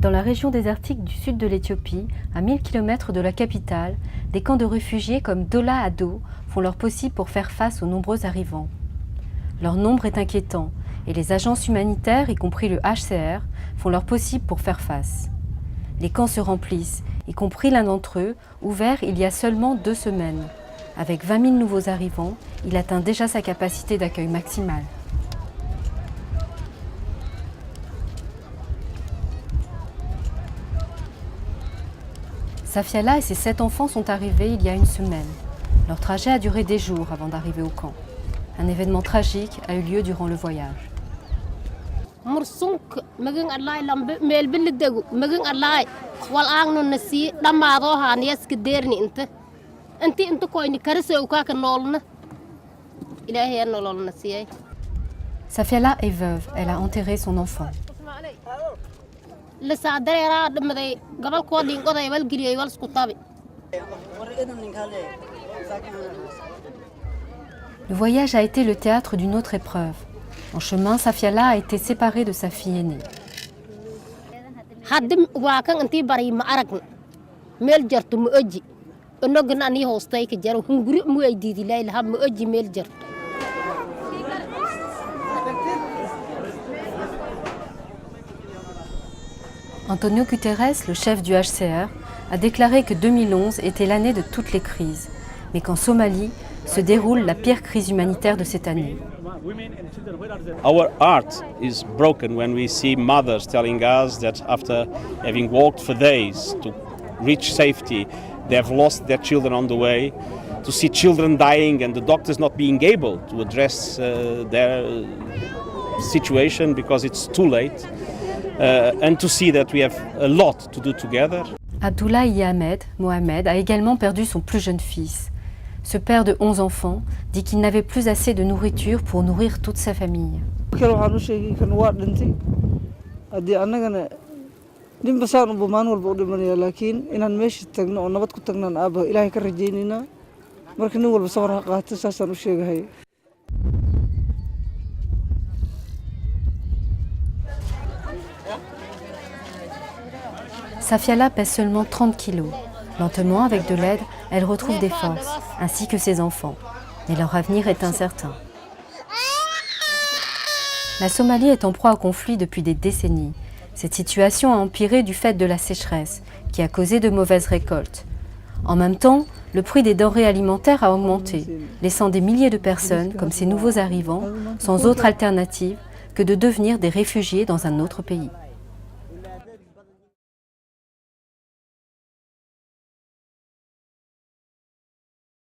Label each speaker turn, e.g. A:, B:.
A: Dans la région désertique du sud de l'Éthiopie, à 1000 km de la capitale, des camps de réfugiés comme Dola Ado font leur possible pour faire face aux nombreux arrivants. Leur nombre est inquiétant et les agences humanitaires, y compris le HCR, font leur possible pour faire face. Les camps se remplissent, y compris l'un d'entre eux, ouvert il y a seulement 2 semaines. Avec 20 000 nouveaux arrivants, il atteint déjà sa capacité d'accueil maximale. Safiala et ses 7 enfants sont arrivés il y a 1 semaine. Leur trajet a duré des jours avant d'arriver au camp. Un événement tragique a eu lieu durant le voyage. Safiala est veuve, elle a enterré son enfant. Le voyage a été le théâtre d'une autre épreuve. En chemin, Safiala a été séparée de sa fille aînée. Antonio Guterres, le chef du HCR, a déclaré que 2011 était l'année de toutes les crises, mais qu'en Somalie se déroule la pire crise humanitaire de cette année.
B: Our heart is broken when we see mothers telling us that after having walked for days to reach safety, they have lost their children on the way, to see children dying and the doctors not being able to address their situation because it's too late, and to see that we have a lot to do together.
A: Abdoulaye Ahmed Mohamed a également perdu son plus jeune fils. Ce père de 11 enfants dit qu'il n'avait plus assez de nourriture pour nourrir toute sa famille. Safiala pèse seulement 30 kilos. Lentement, avec de l'aide, elle retrouve des forces, ainsi que ses enfants. Mais leur avenir est incertain. La Somalie est en proie au conflit depuis des décennies. Cette situation a empiré du fait de la sécheresse, qui a causé de mauvaises récoltes. En même temps, le prix des denrées alimentaires a augmenté, laissant des milliers de personnes, comme ces nouveaux arrivants, sans autre alternative que de devenir des réfugiés dans un autre pays.